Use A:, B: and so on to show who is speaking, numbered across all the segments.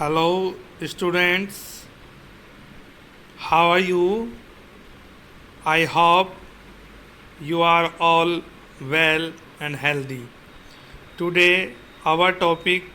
A: Hello, students. How are you? I hope you are all well and healthy. Today, our topic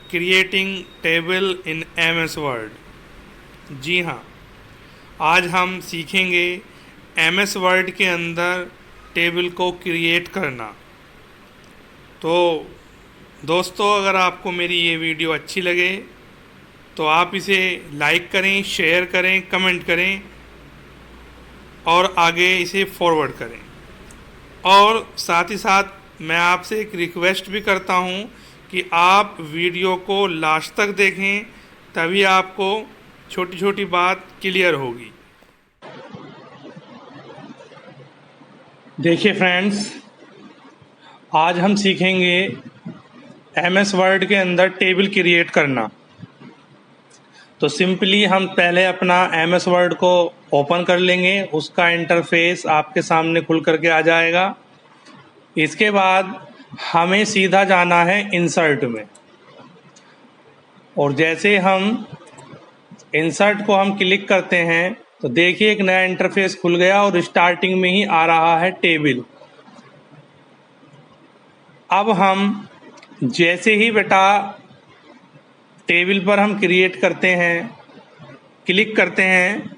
A: creating table in MS Word. जी हाँ, आज हम सीखेंगे MS word के अंदर table को create करना। तो दोस्तों, अगर आपको मेरी ये वीडियो अच्छी लगे तो आप इसे लाइक करें, शेयर करें, कमेंट करें और आगे इसे फॉरवर्ड करें। और साथ ही साथ मैं आपसे एक रिक्वेस्ट भी करता हूँ कि आप वीडियो को लास्ट तक देखें, तभी आपको छोटी छोटी बात क्लियर होगी। देखिए फ्रेंड्स, आज हम सीखेंगे MS वर्ड के अंदर टेबल क्रिएट करना। तो सिंपली हम पहले अपना MS वर्ड को ओपन कर लेंगे, उसका इंटरफेस आपके सामने खुल करके आ जाएगा। इसके बाद हमें सीधा जाना है इंसर्ट में, और जैसे हम इंसर्ट को हम क्लिक करते हैं तो देखिए एक नया इंटरफेस खुल गया और स्टार्टिंग में ही आ रहा है टेबल। अब हम जैसे ही बेटा टेबल पर हम क्रिएट करते हैं, क्लिक करते हैं,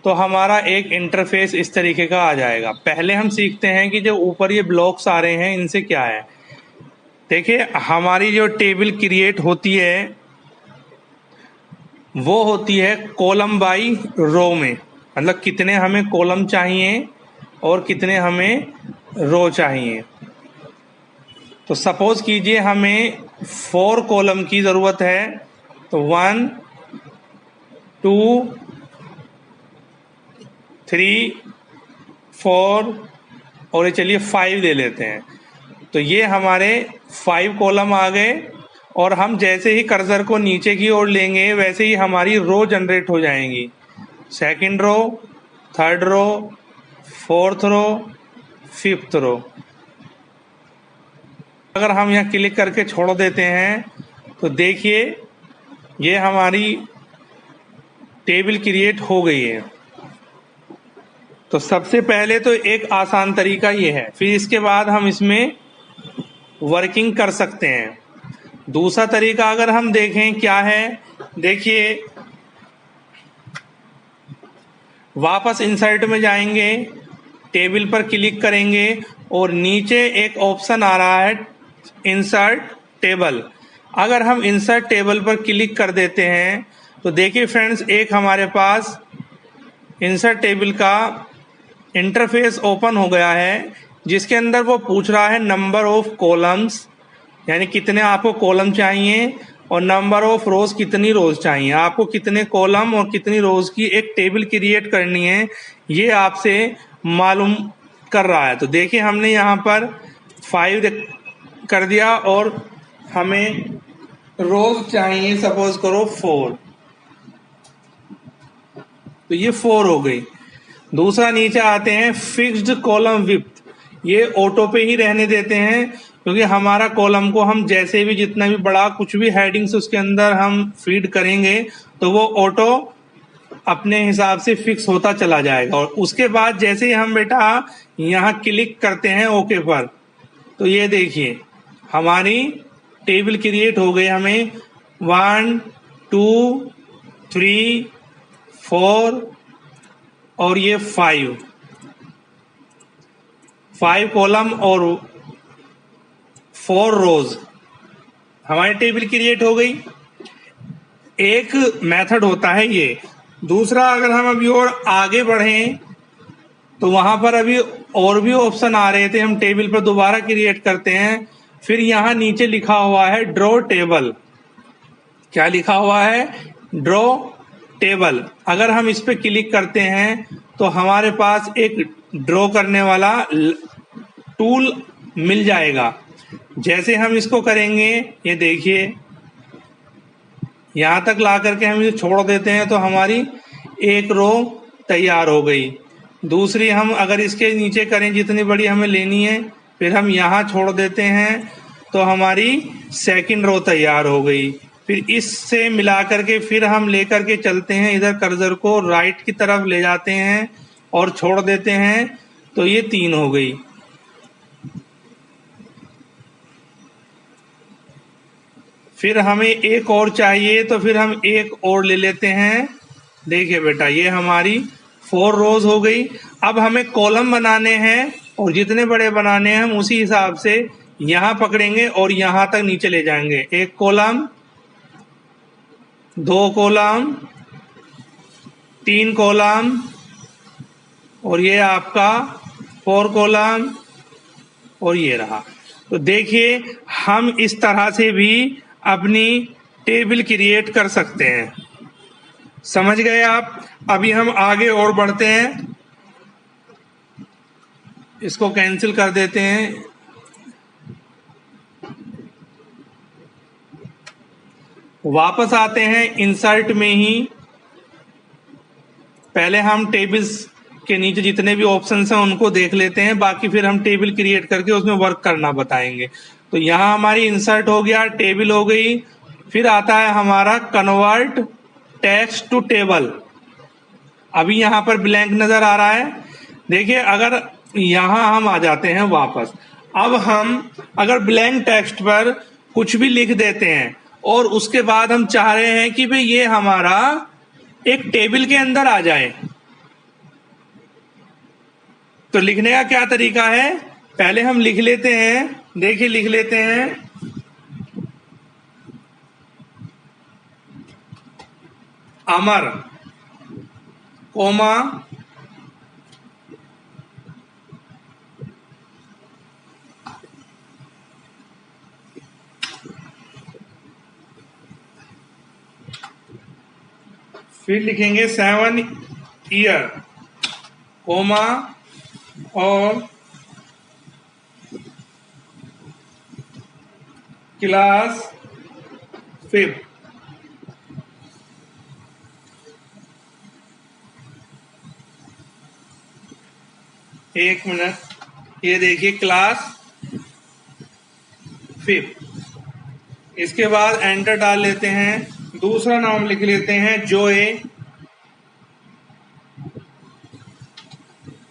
A: तो हमारा एक इंटरफेस इस तरीके का आ जाएगा। पहले हम सीखते हैं कि जो ऊपर ये ब्लॉक्स आ रहे हैं इनसे क्या है। देखिए, हमारी जो टेबल क्रिएट होती है वो होती है कॉलम बाई रो में, मतलब कितने हमें कॉलम चाहिए और कितने हमें रो चाहिए। तो सपोज कीजिए हमें 4 कॉलम की ज़रूरत है, तो 1 2 3 4 और ये चलिए 5 दे लेते हैं। तो ये हमारे 5 कॉलम आ गए, और हम जैसे ही कर्सर को नीचे की ओर लेंगे वैसे ही हमारी रो जनरेट हो जाएंगी। Second row, third row, fourth row, fifth row. अगर हम यहाँ क्लिक करके छोड़ देते हैं तो देखिए ये हमारी टेबल क्रिएट हो गई है। तो सबसे पहले तो एक आसान तरीका ये है, फिर इसके बाद हम इसमें वर्किंग कर सकते हैं। दूसरा तरीका अगर हम देखें क्या है, देखिए वापस इंसर्ट में जाएंगे, टेबल पर क्लिक करेंगे और नीचे एक ऑप्शन आ रहा है इंसर्ट टेबल। अगर हम इंसर्ट टेबल पर क्लिक कर देते हैं तो देखिए फ्रेंड्स, एक हमारे पास इंसर्ट टेबल का इंटरफेस ओपन हो गया है, जिसके अंदर वो पूछ रहा है नंबर ऑफ कॉलम्स, यानी कितने आपको कॉलम चाहिए, और नंबर ऑफ रोज, कितनी रोज चाहिए आपको, कितने कॉलम और कितनी रोज की एक टेबल क्रिएट करनी है, ये आपसे मालूम कर रहा है। तो देखिए हमने यहाँ पर 5 कर दिया और हमें रोज चाहिए सपोज करो 4, तो ये 4 हो गई। दूसरा नीचे आते हैं फिक्स्ड कॉलम विड्थ, ये ऑटो पे ही रहने देते हैं, क्योंकि हमारा कॉलम को हम जैसे भी जितना भी बड़ा कुछ भी हेडिंग्स उसके अंदर हम फीड करेंगे तो वो ऑटो अपने हिसाब से फिक्स होता चला जाएगा। और उसके बाद जैसे ही हम बेटा यहाँ क्लिक करते हैं ओके पर, तो ये देखिए हमारी टेबल क्रिएट हो गई। हमें 1 2 3 4 और ये 5 कॉलम और 4 रोज हमारी टेबल क्रिएट हो गई। एक मेथड होता है ये। दूसरा, अगर हम अभी और आगे बढ़ें तो वहां पर अभी और भी ऑप्शन आ रहे थे, हम टेबल पर दोबारा क्रिएट करते हैं। फिर यहाँ नीचे लिखा हुआ है ड्रॉ टेबल। क्या लिखा हुआ है? Draw table. अगर हम इस पे क्लिक करते हैं तो हमारे पास एक ड्रॉ करने वाला टूल मिल जाएगा। जैसे हम इसको करेंगे, ये देखिए यहाँ तक ला करके हम इसे छोड़ देते हैं तो हमारी एक रो तैयार हो गई। दूसरी हम अगर इसके नीचे करें, जितनी बड़ी हमें लेनी है, फिर हम यहाँ छोड़ देते हैं तो हमारी सेकंड रो तैयार हो गई। फिर इससे मिला करके फिर हम लेकर के चलते हैं, इधर कर्सर को राइट की तरफ ले जाते हैं और छोड़ देते हैं, तो ये 3 हो गई। फिर हमें एक और चाहिए, तो फिर हम एक और ले लेते हैं। देखिए बेटा, ये हमारी 4 रोज हो गई। अब हमें कॉलम बनाने हैं और जितने बड़े बनाने हैं हम उसी हिसाब से यहां पकड़ेंगे और यहां तक नीचे ले जाएंगे। 1 कॉलम, 2 कॉलम, 3 कॉलम और ये आपका 4 कॉलम और ये रहा। तो देखिए, हम इस तरह से भी अपनी टेबल क्रिएट कर सकते हैं। समझ गए आप? अभी हम आगे और बढ़ते हैं, इसको कैंसिल कर देते हैं। वापस आते हैं इंसर्ट में ही। पहले हम टेबल्स के नीचे जितने भी ऑप्शंस हैं उनको देख लेते हैं, बाकी फिर हम टेबल क्रिएट करके उसमें वर्क करना बताएंगे। तो यहाँ हमारी इंसर्ट हो गया, टेबल हो गई। फिर आता है हमारा कन्वर्ट टेक्स्ट टू टेबल। अभी यहाँ पर ब्लैंक नजर आ रहा है। देखिए, अगर यहाँ हम आ जाते हैं वापस, अब हम अगर ब्लैंक टेक्स्ट पर कुछ भी लिख देते हैं और उसके बाद हम चाह रहे हैं कि भाई ये हमारा एक टेबल के अंदर आ जाए, तो लिखने का क्या तरीका है? पहले हम लिख लेते हैं। देखिए, लिख लेते हैं अमर, कोमा, फिर लिखेंगे 7 ईयर, कोमा और क्लास 5। एक मिनट, ये देखिए क्लास 5। इसके बाद एंटर डाल लेते हैं। दूसरा नाम लिख लेते हैं जोए,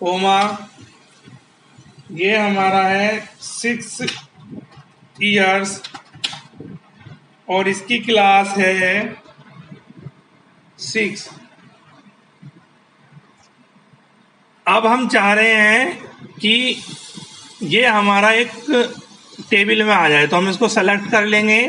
A: कोमा, ये हमारा है 6 ईयर्स और इसकी क्लास है 6। अब हम चाह रहे हैं कि ये हमारा एक टेबल में आ जाए, तो हम इसको सेलेक्ट कर लेंगे।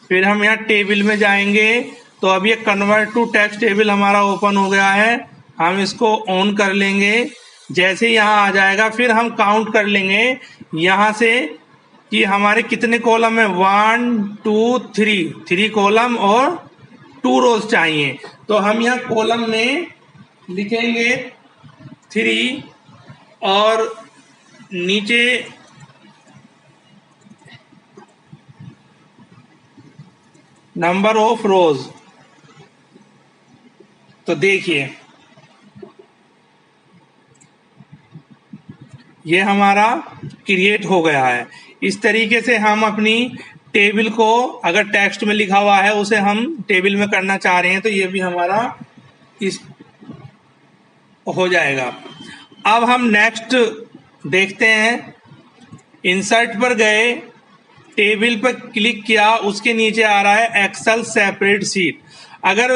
A: फिर हम यहाँ टेबल में जाएंगे, तो अब ये कन्वर्ट टू टेक्स्ट टेबल हमारा ओपन हो गया है। हम इसको ऑन कर लेंगे। जैसे ही यहाँ आ जाएगा, फिर हम काउंट कर लेंगे यहाँ से कि हमारे कितने कॉलम है। 1 2 3 कॉलम और 2 रोज चाहिए। तो हम यहाँ कॉलम में लिखेंगे 3 और नीचे नंबर ऑफ रोज। तो देखिए, ये हमारा क्रिएट हो गया है। इस तरीके से हम अपनी टेबल को, अगर टेक्स्ट में लिखा हुआ है उसे हम टेबल में करना चाह रहे हैं, तो ये भी हमारा इस हो जाएगा। अब हम नेक्स्ट देखते हैं। इंसर्ट पर गए, टेबल पर क्लिक किया, उसके नीचे आ रहा है एक्सेल सेपरेट सीट। अगर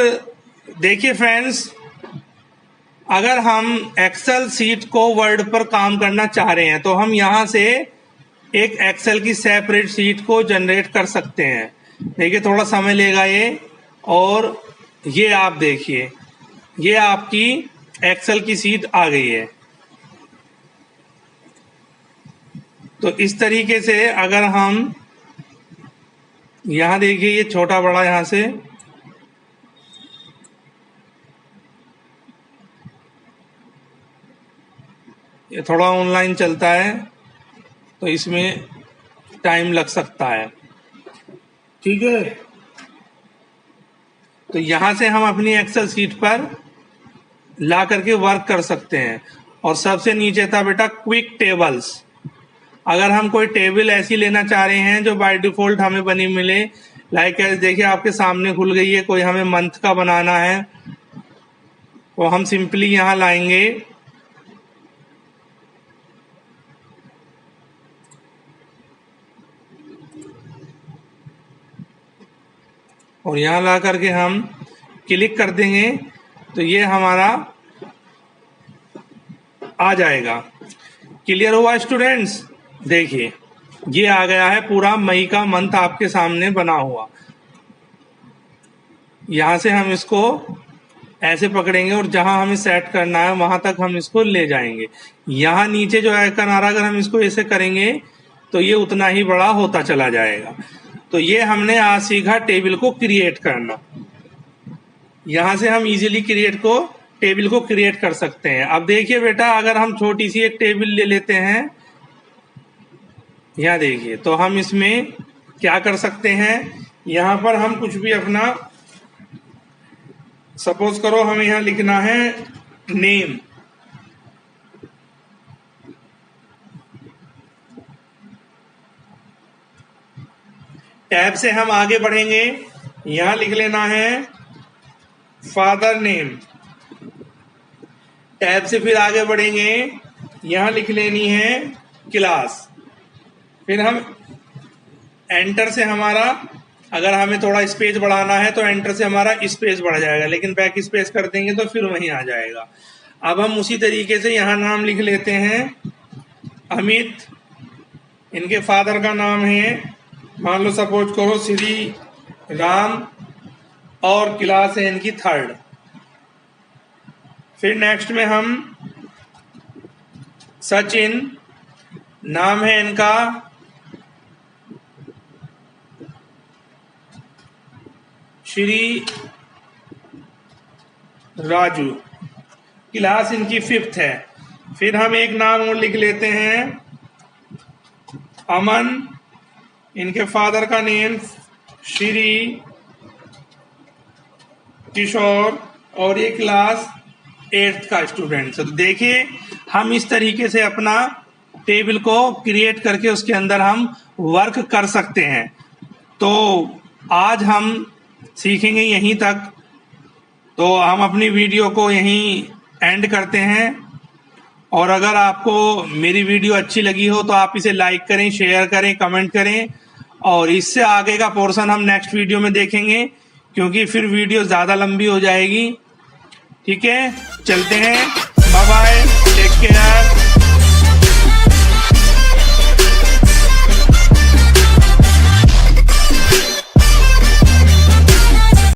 A: देखिए फ्रेंड्स, अगर हम एक्सेल सीट को वर्ड पर काम करना चाह रहे हैं तो हम यहां से एक एक्सेल की सेपरेट सीट को जनरेट कर सकते हैं। देखिए, थोड़ा समय लेगा ये। और ये आप देखिए, ये आपकी एक्सेल की सीट आ गई है। तो इस तरीके से अगर हम यहां देखिए, ये छोटा बड़ा यहां से ये थोड़ा ऑनलाइन चलता है तो इसमें टाइम लग सकता है। ठीक है, तो यहां से हम अपनी एक्सेल सीट पर ला करके वर्क कर सकते हैं। और सबसे नीचे था बेटा क्विक टेबल्स। अगर हम कोई टेबल ऐसी लेना चाह रहे हैं जो बाय डिफॉल्ट हमें बनी मिले, लाइक देखिए आपके सामने खुल गई है। कोई हमें मंथ का बनाना है तो हम सिंपली यहाँ लाएंगे और यहाँ ला करके हम क्लिक कर देंगे तो ये हमारा आ जाएगा। क्लियर हुआ स्टूडेंट्स? देखिए ये आ गया है, पूरा मई का मंथ आपके सामने बना हुआ। यहाँ से हम इसको ऐसे पकड़ेंगे और जहां हमें सेट करना है वहां तक हम इसको ले जाएंगे। यहाँ नीचे जो आइकन आ रहा है, अगर हम इसको ऐसे करेंगे तो ये उतना ही बड़ा होता चला जाएगा। तो ये हमने आज सीखा टेबल को क्रिएट करना। यहाँ से हम इजीली टेबल को क्रिएट कर सकते हैं। अब देखिए बेटा, अगर हम छोटी सी एक टेबल ले लेते हैं, यहाँ देखिए, तो हम इसमें क्या कर सकते हैं, यहाँ पर हम कुछ भी अपना, सपोज करो हमें यहाँ लिखना है नेम, टैब से हम आगे बढ़ेंगे, यहाँ लिख लेना है फादर नेम, टैब से फिर आगे बढ़ेंगे, यहाँ लिख लेनी है क्लास, फिर हम एंटर से हमारा, अगर हमें थोड़ा स्पेस बढ़ाना है तो एंटर से हमारा स्पेस बढ़ जाएगा, लेकिन बैक स्पेस कर देंगे तो फिर वहीं आ जाएगा। अब हम उसी तरीके से यहाँ नाम लिख लेते हैं अमित, इनके फादर का नाम है, मान लो सपोज करो श्री राम, और क्लास है इनकी 3rd। फिर नेक्स्ट में हम सचिन, नाम है इनका श्री राजू, क्लास इनकी 5th है। फिर हम एक नाम और लिख लेते हैं अमन, इनके फादर का नेम श्री किशोर, और ये क्लास 8th का स्टूडेंट। तो देखिए हम इस तरीके से अपना टेबल को क्रिएट करके उसके अंदर हम वर्क कर सकते हैं। तो आज हम सीखेंगे यहीं तक, तो हम अपनी वीडियो को यहीं एंड करते हैं। और अगर आपको मेरी वीडियो अच्छी लगी हो तो आप इसे लाइक करें, शेयर करें, कमेंट करें, और इससे आगे का पोर्शन हम नेक्स्ट वीडियो में देखेंगे, क्योंकि फिर वीडियो ज़्यादा लंबी हो जाएगी। ठीक है, चलते हैं, बाय बाय, टेक केयर।